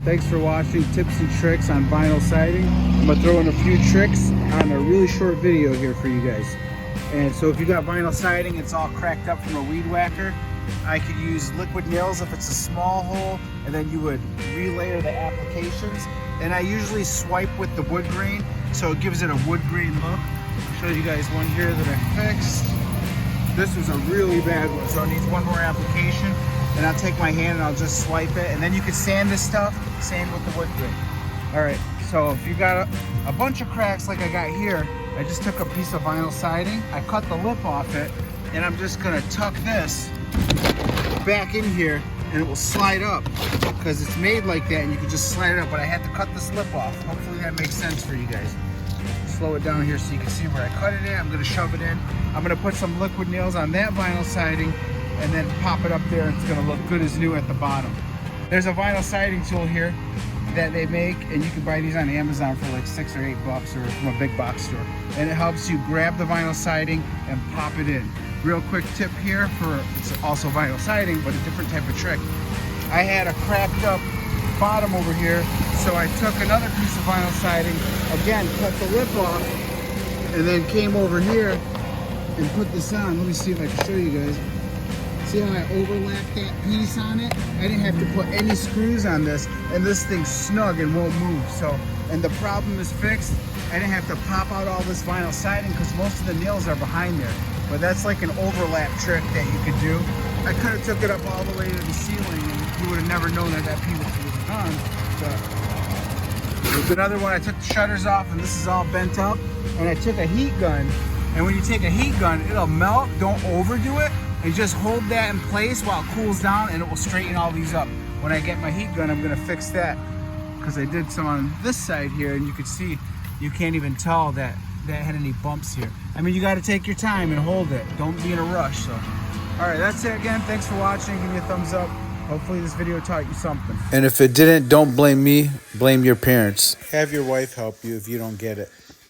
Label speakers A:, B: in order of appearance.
A: Thanks for watching tips and tricks on vinyl siding. I'm gonna throw in a few tricks on a really short video here for you guys. And so if you got vinyl siding, it's all cracked up from a weed whacker, I could use liquid nails if it's a small hole, and then you would relayer the applications. And I usually swipe with the wood grain, so it gives it a wood grain look. I'll show you guys one here that I fixed. This was a really bad one, so it needs one more application. And I'll take my hand and I'll just swipe it, and then you can sand this stuff, sand with the wood grain. All right, so if you got a bunch of cracks like I got here, I just took a piece of vinyl siding, I cut the lip off it, and I'm just gonna tuck this back in here, and it will slide up because it's made like that, and you can just slide it up. But I had to cut this lip off. Hopefully that makes sense for you guys. Slow it down here so you can see where I cut it in. I'm gonna shove it in. I'm gonna put some liquid nails on that vinyl siding, and then pop it up there, and it's gonna look good as new at the bottom. There's a vinyl siding tool here that they make, and you can buy these on Amazon for like $6 or $8 or from a big box store. And it helps you grab the vinyl siding and pop it in. Real quick tip here for, it's also vinyl siding, but a different type of trick. I had a cracked up bottom over here, so I took another piece of vinyl siding, again, cut the lip off, and then came over here and put this on. Let me see if I can show you guys. See how I overlapped that piece on it? I didn't have to put any screws on this, and this thing's snug and won't move. So, and the problem is fixed. I didn't have to pop out all this vinyl siding because most of the nails are behind there. But that's like an overlap trick that you could do. I could have took it up all the way to the ceiling, and you would have never known that that piece was gone. But there's another one. I took the shutters off, and this is all bent up. And I took a heat gun, and when you take a heat gun, it'll melt. Don't overdo it. And just hold that in place while it cools down, and it will straighten all these up. When I get my heat gun, I'm gonna fix that, because I did some on this side here, and you can see, you can't even tell that that had any bumps here. I mean, you gotta take your time and hold it. Don't be in a rush, so. All right, that's it again. Thanks for watching. Give me a thumbs up. Hopefully this video taught you something.
B: And if it didn't, don't blame me, blame your parents.
A: Have your wife help you if you don't get it.